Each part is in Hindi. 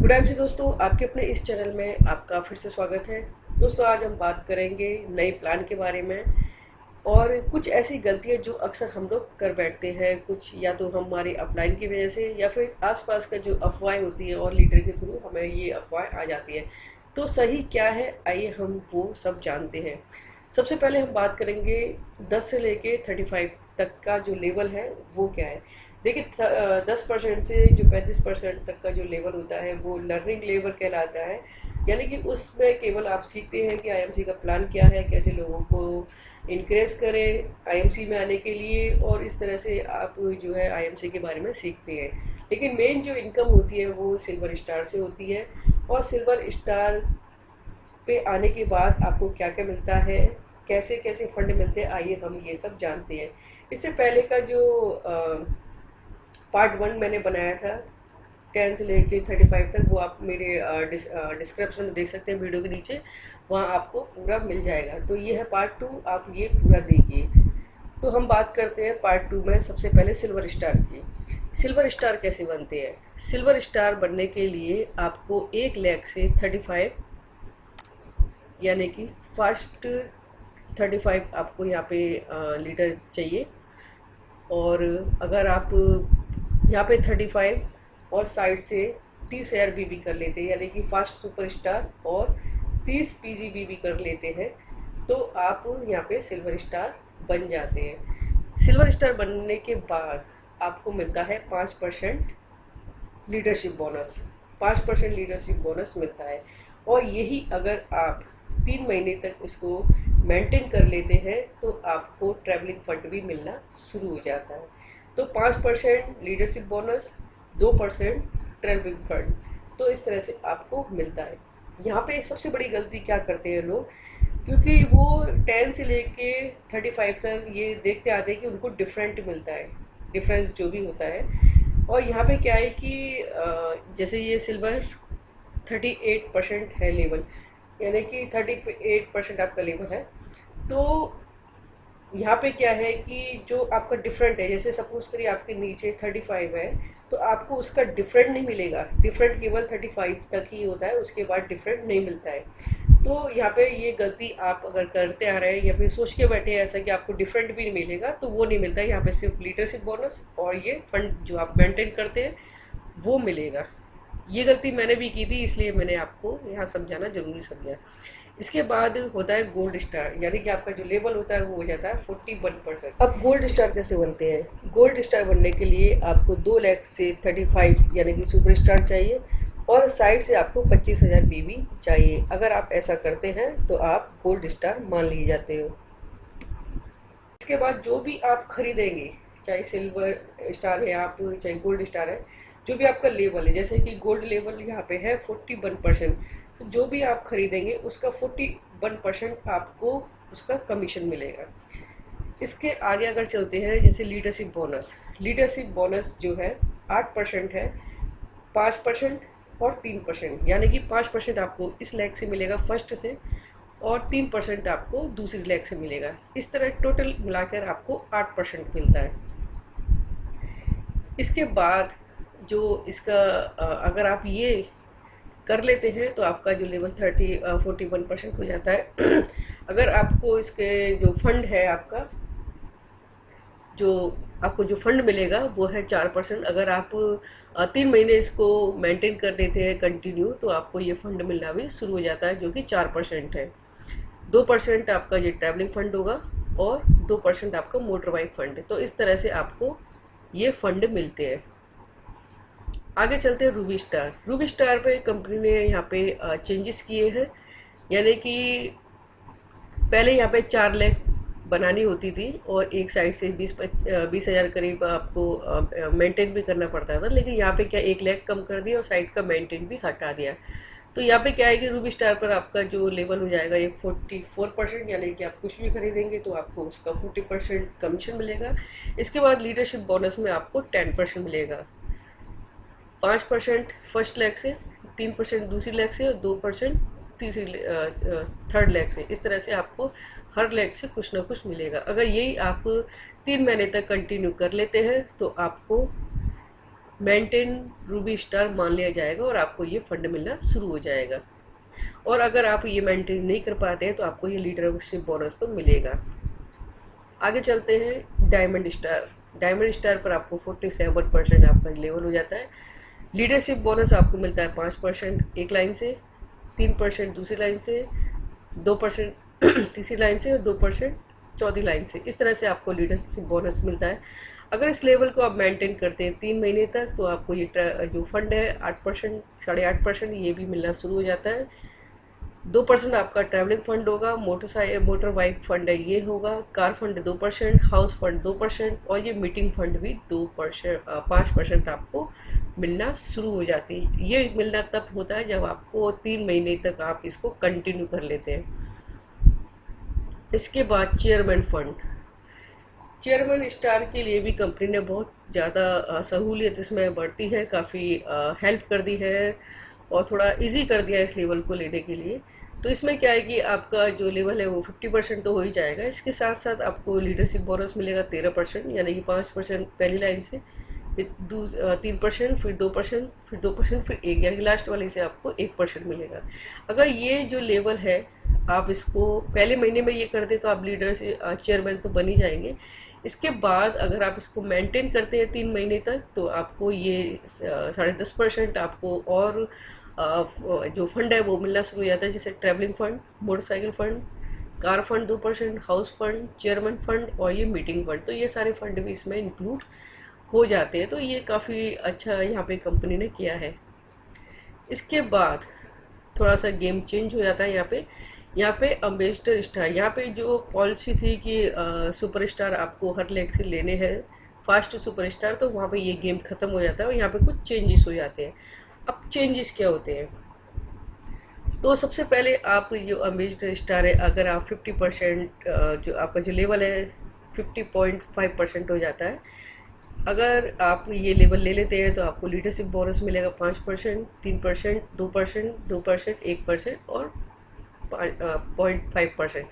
गुड आफ्टरनून जी दोस्तों, आपके अपने इस चैनल में आपका फिर से स्वागत है। दोस्तों आज हम बात करेंगे नए प्लान के बारे में और कुछ ऐसी गलतियां जो अक्सर हम लोग कर बैठते हैं। कुछ या तो हमारे अपलाइन की वजह से या फिर आसपास का जो अफवाहें होती है और लीडर के थ्रू हमें ये अफवाहें आ जाती है। तो सही क्या है, आइए हम वो सब जानते हैं। सबसे पहले हम बात करेंगे 10 से लेके 35 तक का जो लेवल है वो क्या है। देखिए 10% से जो 35% तक का जो लेवल होता है वो लर्निंग लेवल कहलाता है। यानी कि उसमें केवल आप सीखते हैं कि आईएमसी का प्लान क्या है, कैसे लोगों को इनक्रेज करें आईएमसी में आने के लिए, और इस तरह से आप जो है आईएमसी के बारे में सीखते हैं। लेकिन मेन जो इनकम होती है वो सिल्वर स्टार से होती है। और सिल्वर स्टार पे आने के बाद आपको क्या क्या मिलता है, कैसे कैसे फंड मिलते हैं, आइए हम ये सब जानते हैं। इससे पहले का जो पार्ट 1 मैंने बनाया था 10 से लेके 35 तक, वो आप मेरे डिस्क्रिप्शन में देख सकते हैं वीडियो के नीचे, वहाँ आपको पूरा मिल जाएगा। तो ये है पार्ट 2, आप ये पूरा देखिए। तो हम बात करते हैं पार्ट 2 में सबसे पहले सिल्वर स्टार की। सिल्वर स्टार कैसे बनते हैं। सिल्वर स्टार बनने के लिए आपको 1 लाख से 35 यानी कि फर्स्ट 35 आपको यहाँ पे लीडर चाहिए। और अगर आप यहाँ पे 35 और साइड से 30 ARBB कर लेते हैं, यानी कि फास्ट सुपर स्टार, और 30 PGBB कर लेते हैं, तो आप यहाँ पे सिल्वर स्टार बन जाते हैं। सिल्वर स्टार बनने के बाद आपको मिलता है 5% लीडरशिप बोनस। 5% लीडरशिप बोनस मिलता है। और यही अगर आप 3 महीने तक इसको मेंटेन कर लेते हैं तो आपको ट्रैवलिंग फंड भी मिलना शुरू हो जाता है। तो 5% लीडरशिप बोनस, 2% ट्रैवलिंग फंड, तो इस तरह से आपको मिलता है। यहाँ पे सबसे बड़ी गलती क्या करते हैं लोग, क्योंकि वो 10 से लेके 35 तक ये देखते आते हैं कि उनको डिफरेंट मिलता है, डिफरेंस जो भी होता है। और यहाँ पे क्या है कि जैसे ये सिल्वर 38% है लेवल, यानी कि 38% आपका लेवल है। तो यहाँ पे क्या है कि जो आपका डिफरेंट है, जैसे सपोज करिए आपके नीचे 35 है, तो आपको उसका डिफरेंट नहीं मिलेगा। डिफरेंट केवल 35 तक ही होता है, उसके बाद डिफरेंट नहीं मिलता है। तो यहाँ पे ये गलती आप अगर करते आ रहे हैं या फिर सोच के बैठे हैं ऐसा कि आपको डिफरेंट भी नहीं मिलेगा, तो वो नहीं मिलता है। यहाँ पे सिर्फ लीडरशिप बोनस और ये फंड जो आप मेंटेन करते हैं वो मिलेगा। ये गलती मैंने भी की थी, इसलिए मैंने आपको यहाँ समझाना जरूरी समझा। इसके बाद होता है गोल्ड स्टार, यानी कि आपका जो लेवल होता है वो हो जाता है 41%। अब गोल्ड स्टार कैसे बनते हैं। गोल्ड स्टार बनने के लिए आपको 2 लाख से 35 यानी कि सुपर स्टार चाहिए, और साइड से आपको 25,000 BB चाहिए। अगर आप ऐसा करते हैं तो आप गोल्ड स्टार मान लिए जाते हो। इसके बाद जो भी आप खरीदेंगे, चाहे सिल्वर स्टार है आप, चाहे गोल्ड स्टार है, जो भी आपका लेवल है, जैसे कि गोल्ड लेवल यहाँ पे है 41%, तो जो भी आप खरीदेंगे उसका 41% आपको उसका कमीशन मिलेगा। इसके आगे अगर चलते हैं, जैसे लीडरशिप बोनस। लीडरशिप बोनस जो है 8% है, 5% और 3%, यानी कि 5% आपको इस लेग से मिलेगा फर्स्ट से, और 3% आपको दूसरी लेग से मिलेगा। इस तरह टोटल मिलाकर आपको 8% मिलता है। इसके बाद जो इसका अगर आप ये कर लेते हैं तो आपका जो लेवल 41% हो जाता है। अगर आपको इसके जो फंड है आपका, जो आपको जो फंड मिलेगा वो है 4%। अगर आप 3 महीने इसको मेंटेन कर देते हैं कंटिन्यू, तो आपको ये फंड मिलना भी शुरू हो जाता है, जो कि 4% है। 2% आपका ये ट्रैवलिंग फंड होगा, और 2% आपका मोटर बाइक फंड। तो इस तरह से आपको ये फंड मिलते हैं। आगे चलते हैं रूबी स्टार। रूबी स्टार पे कंपनी ने यहाँ पे चेंजेस किए हैं, यानी कि पहले यहाँ पे 4 लाख बनानी होती थी, और एक साइड से 20,000 करीब आपको मेंटेन भी करना पड़ता था। लेकिन यहाँ पे क्या 1 लाख कम कर दिया और साइड का मेंटेन भी हटा दिया। तो यहाँ पे क्या है कि रूबी स्टार पर आपका जो लेवल हो जाएगा ये 44%, यानी कि आप कुछ भी खरीदेंगे तो आपको उसका 40% कमीशन मिलेगा। इसके बाद लीडरशिप बोनस में आपको 10% मिलेगा। 5% फर्स्ट लेग से, 3% दूसरी लेग से, और 2% तीसरी थर्ड लेग से। इस तरह से आपको हर लेग से कुछ ना कुछ मिलेगा। अगर यही आप 3 महीने तक कंटिन्यू कर लेते हैं तो आपको मेंटेन रूबी स्टार मान लिया जाएगा और आपको ये फंड मिलना शुरू हो जाएगा। और अगर आप ये मेंटेन नहीं कर पाते हैं तो आपको ये लीडरशिप बोनस तो मिलेगा। आगे चलते हैं डायमंड स्टार। डायमंड स्टार पर आपको 47% आपका लेवल हो जाता है। लीडरशिप बोनस आपको मिलता है 5% एक लाइन से, 3% दूसरी लाइन से, 2% तीसरी लाइन से और 2% चौथी लाइन से। इस तरह से आपको लीडरशिप बोनस मिलता है। अगर इस लेवल को आप मेंटेन करते हैं 3 महीने तक तो आपको ये जो फंड है 8%, 8.5% ये भी मिलना शुरू हो जाता है। 2% आपका ट्रैवलिंग फंड होगा, मोटर बाइक फंड है ये होगा, कार फंड 2%, हाउस फंड 2% और ये मीटिंग फंड भी 5% आपको मिलना शुरू हो जाती है। ये मिलना तब होता है जब आपको 3 महीने तक आप इसको कंटिन्यू कर लेते हैं। इसके बाद चेयरमैन फंड। चेयरमैन स्टार के लिए भी कंपनी ने बहुत ज़्यादा सहूलियत इसमें बढ़ती है, काफ़ी हेल्प कर दी है और थोड़ा इजी कर दिया है इस लेवल को लेने के लिए। तो इसमें क्या है कि आपका जो लेवल है वो 50% तो हो ही जाएगा। इसके साथ साथ आपको लीडरशिप बोनस मिलेगा 13%, यानी कि 5% पहली लाइन से, फिर 3%, फिर 2%, फिर 2%, फिर 1, यानी लास्ट वाली से आपको 1% मिलेगा। अगर ये जो लेवल है आप इसको पहले महीने में ये कर दे तो आप लीडर से चेयरमैन तो बन ही जाएंगे। इसके बाद अगर आप इसको मेंटेन करते हैं 3 महीने तक तो आपको ये 10.5% आपको और जो फंड है वो मिलना शुरू हो जाता है, जैसे travelling fund, motorcycle fund, car fund 2%, house fund, chairman fund और ये मीटिंग फंड। तो ये सारे फंड भी इसमें इंक्लूड हो जाते हैं। तो ये काफ़ी अच्छा यहाँ पे कंपनी ने किया है। इसके बाद थोड़ा सा गेम चेंज हो जाता है यहाँ पे अम्बेसडर स्टार। यहाँ पे जो पॉलिसी थी कि सुपरस्टार आपको हर लेग से लेने हैं, फास्ट सुपरस्टार, तो वहाँ पे ये गेम ख़त्म हो जाता है और यहाँ पे कुछ चेंजेस हो जाते हैं। अब चेंजेस क्या होते हैं, तो सबसे पहले आप जो अम्बेसडर स्टार है अगर आप 50% जो आपका जो लेवल है 50.5% हो जाता है। अगर आप ये लेवल ले लेते हैं तो आपको लीडरशिप बोनस मिलेगा 5%, 3%, 2%, 2%, 1% और 0.5%।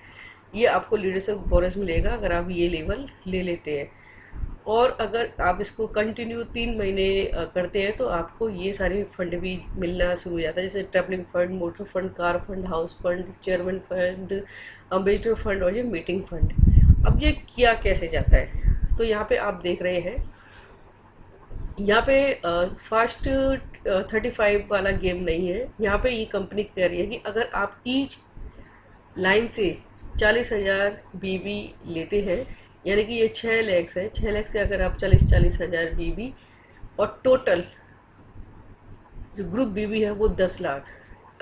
ये आपको लीडरशिप बोनस मिलेगा अगर आप ये लेवल ले लेते हैं। और अगर आप इसको कंटिन्यू 3 महीने करते हैं तो आपको ये सारे फंड भी मिलना शुरू हो जाता है, जैसे travelling fund, motor fund, car fund, house fund, chairman fund, ambassador fund और ये मीटिंग फंड। अब ये किया कैसे जाता है, तो यहाँ पे आप देख रहे हैं यहाँ पे फास्ट 35 वाला गेम नहीं है। यहाँ पे ये कंपनी कह रही है कि अगर आप ईच लाइन से 40,000 बीबी लेते हैं, यानी कि ये 6 लाख है, 6 लाख से अगर आप 40,000 बीबी और टोटल जो ग्रुप बीबी है वो 10 लाख,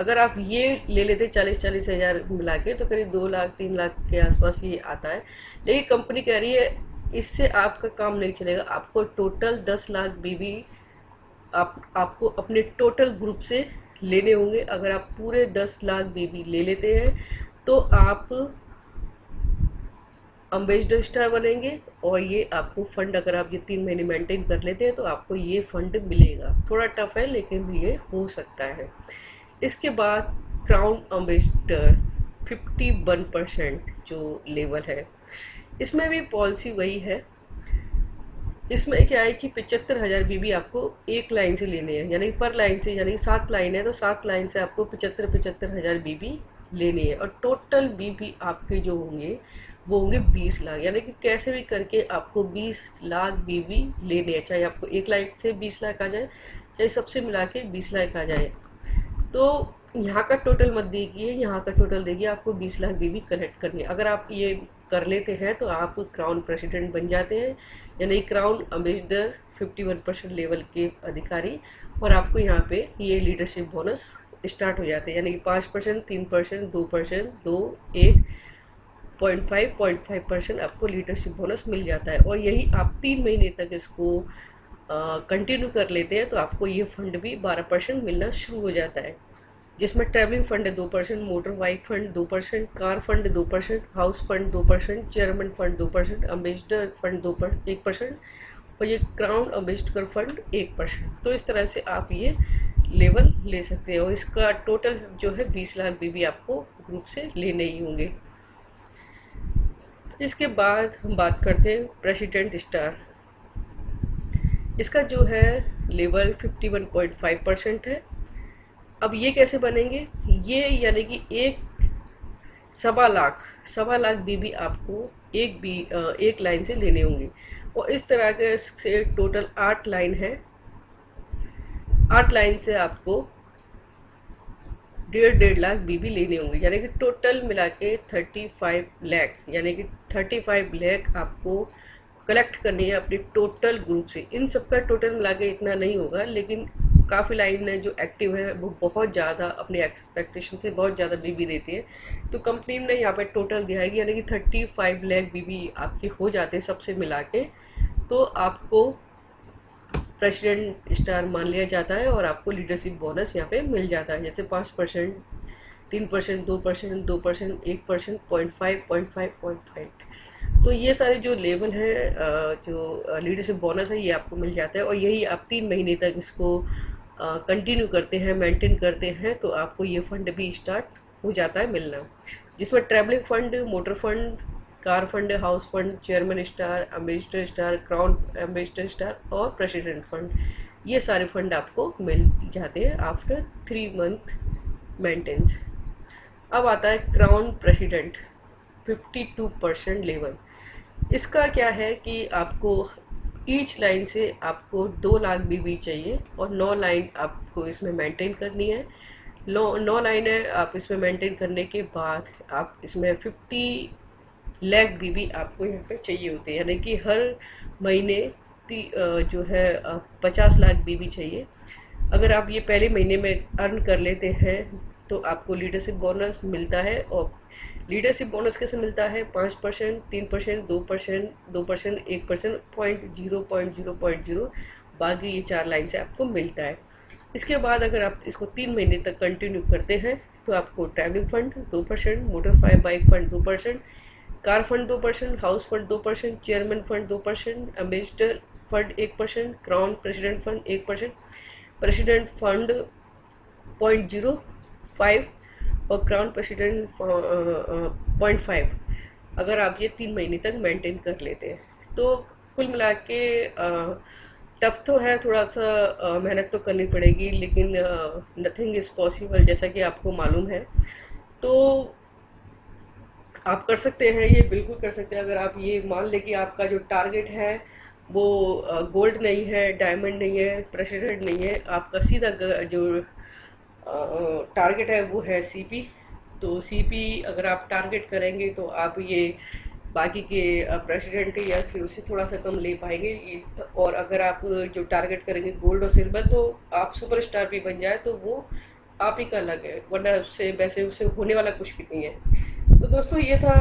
अगर आप ये ले लेते 40,000 मिला के तो करीब 2 लाख 3 लाख के आसपास ये आता है। लेकिन कंपनी कह रही है इससे आपका काम नहीं चलेगा, आपको टोटल 10 लाख बीबी आपको अपने टोटल ग्रुप से लेने होंगे। अगर आप पूरे 10 लाख बीबी ले लेते हैं तो आप अम्बेसडर स्टार बनेंगे और ये आपको फंड, अगर आप ये 3 महीने मेंटेन कर लेते हैं तो आपको ये फंड मिलेगा। थोड़ा टफ है लेकिन ये हो सकता है। इसके बाद क्राउन अम्बेसडर 51% जो लेवल है, इसमें भी पॉलिसी वही है। इसमें क्या है कि 75,000 बीबी आपको एक लाइन से लेने हैं, यानी पर लाइन से, यानी 7 लाइन है तो 7 लाइन से आपको 75,000 बीबी लेनी है। और टोटल बीबी आपके जो होंगे वो होंगे 20 लाख, यानी कि कैसे भी करके आपको 20 लाख बीबी लेने हैं, चाहे आपको एक लाख से 20 लाख आ जाए, चाहे सबसे मिला के 20 लाख आ जाए। तो यहाँ का टोटल मत देखिए, यहाँ का टोटल देखिए, आपको 20 लाख बीबी कलेक्ट करनी है। अगर आप ये कर लेते हैं तो आप क्राउन प्रेसिडेंट बन जाते हैं, यानी क्राउन अम्बेसडर 51% लेवल के अधिकारी, और आपको यहाँ पे ये लीडरशिप बोनस स्टार्ट हो जाते हैं, यानी कि 5%, 3%, 2%, 2, 1, 0.5% आपको लीडरशिप बोनस मिल जाता है। और यही आप 3 महीने तक इसको कंटिन्यू कर लेते हैं तो आपको ये फंड भी 12% मिलना शुरू हो जाता है, जिसमें travelling fund 2%, motor bike fund 2%, car fund 2%, house fund 2%, chairman fund 2%, ambassador fund 1% और ये क्राउन अम्बेसडर फंड 1%। तो इस तरह से आप ये लेवल ले सकते हैं और इसका टोटल जो है 20 लाख बीबी आपको ग्रुप से लेने ही होंगे। इसके बाद हम बात करते हैं प्रेसिडेंट स्टार। इसका जो है लेवल 51.5% है। अब ये कैसे बनेंगे, ये यानी कि सवा लाख बीबी आपको एक लाइन से लेने होंगे। और इस तरह के से टोटल 8 लाइन है। 8 लाइन से आपको 1.5 लाख बीबी लेने होंगे, यानी कि टोटल मिला के 35 लाख, यानी कि 35 लाख आपको कलेक्ट करनी है अपने टोटल ग्रुप से। इन सबका टोटल मिला के इतना नहीं होगा, लेकिन काफ़ी लाइन है जो एक्टिव है, वो बहुत ज़्यादा अपने एक्सपेक्टेशन से बहुत ज़्यादा बीबी देती है। तो कंपनी ने यहाँ पे टोटल दिया है कि यानी कि 35 लाख बीबी आपके हो जाते हैं सबसे मिला के, तो आपको प्रेसिडेंट स्टार मान लिया जाता है और आपको लीडरशिप बोनस यहाँ पे मिल जाता है, जैसे 5%, 3%, 2%, 2%, 1%, 0.5, 0.5, 0.5। तो ये सारे जो लेवल है, जो लीडरशिप बोनस है, ये आपको मिल जाता है। और यही आप 3 महीने तक इसको कंटिन्यू करते हैं, मेंटेन करते हैं, तो आपको ये फंड भी स्टार्ट हो जाता है मिलना, जिसमें travelling fund, motor fund, car fund, house fund, chairman star, ambassador star, crown ambassador star और प्रेसिडेंट फंड, ये सारे फंड आपको मिल जाते हैं आफ्टर 3 मंथ मेंटेनेंस। अब आता है क्राउन प्रेसिडेंट 52% लेवल। इसका क्या है कि आपको ईच लाइन से आपको 2 लाख बीबी चाहिए और 9 लाइन आपको इसमें मेंटेन करनी है। 9 लाइनें आप इसमें मेंटेन करने के बाद आप इसमें 50 लाख बीबी आपको यहाँ पे चाहिए होते हैं, यानी कि हर महीने जो है 50 लाख बीबी चाहिए। अगर आप ये पहले महीने में अर्न कर लेते हैं तो आपको लीडरशिप बोनस मिलता है। और लीडरशिप बोनस कैसे मिलता है, 5%, 3%, 2%, 2%, 1%, 0.0, बाकी ये 4 लाइन से आपको मिलता है। इसके बाद अगर आप इसको 3 महीने तक कंटिन्यू करते हैं तो आपको travelling fund 2%, motor bike fund 2%, car fund 2%, house fund 2%, chairman fund 2%, ambassador fund 1%, crown president fund 1%, president fund 0.05 और क्राउन प्रेसिडेंट 0.5, अगर आप ये 3 महीने तक मेंटेन कर लेते हैं। तो कुल मिला के टफ तो है, थोड़ा सा मेहनत तो करनी पड़ेगी, लेकिन नथिंग इज़ पॉसिबल, जैसा कि आपको मालूम है। तो आप कर सकते हैं, ये बिल्कुल कर सकते हैं। अगर आप ये मान लें कि आपका जो टारगेट है वो गोल्ड नहीं है, डायमंड नहीं है, प्रेसिडेंट नहीं है, आपका सीधा जो टारगेट है वो है सीपी। तो सीपी अगर आप टारगेट करेंगे तो आप ये बाकी के प्रेसिडेंट या फिर उससे थोड़ा सा कम ले पाएंगे। और अगर आप जो टारगेट करेंगे गोल्ड और सिल्वर, तो आप सुपरस्टार भी बन जाए तो वो आप ही का अलग है, वरना उससे वैसे उससे होने वाला कुछ भी नहीं है। तो दोस्तों ये था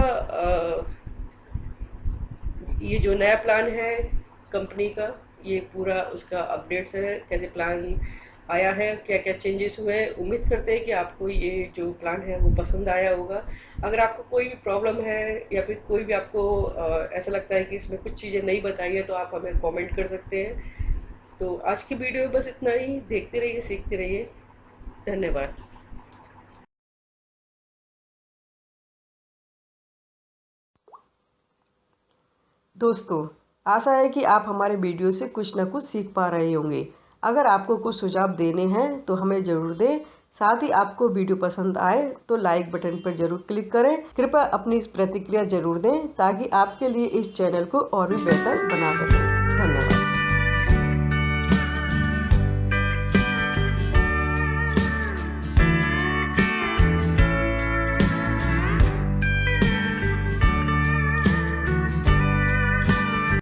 ये जो नया प्लान है कंपनी का, ये पूरा उसका अपडेट्स है, कैसे प्लान आया है, क्या क्या चेंजेस हुए हैं। उम्मीद करते हैं कि आपको ये जो प्लान है वो पसंद आया होगा। अगर आपको कोई भी प्रॉब्लम है या फिर कोई भी आपको ऐसा लगता है कि इसमें कुछ चीज़ें नहीं बताई है, तो आप हमें कमेंट कर सकते हैं। तो आज की वीडियो में बस इतना ही। देखते रहिए, सीखते रहिए। धन्यवाद। दोस्तों, आशा है कि आप हमारे वीडियो से कुछ ना कुछ सीख पा रहे होंगे। अगर आपको कुछ सुझाव देने हैं तो हमें ज़रूर दें। साथ ही आपको वीडियो पसंद आए तो लाइक बटन पर जरूर क्लिक करें। कृपया अपनी प्रतिक्रिया जरूर दें ताकि आपके लिए इस चैनल को और भी बेहतर बना सकें। धन्यवाद।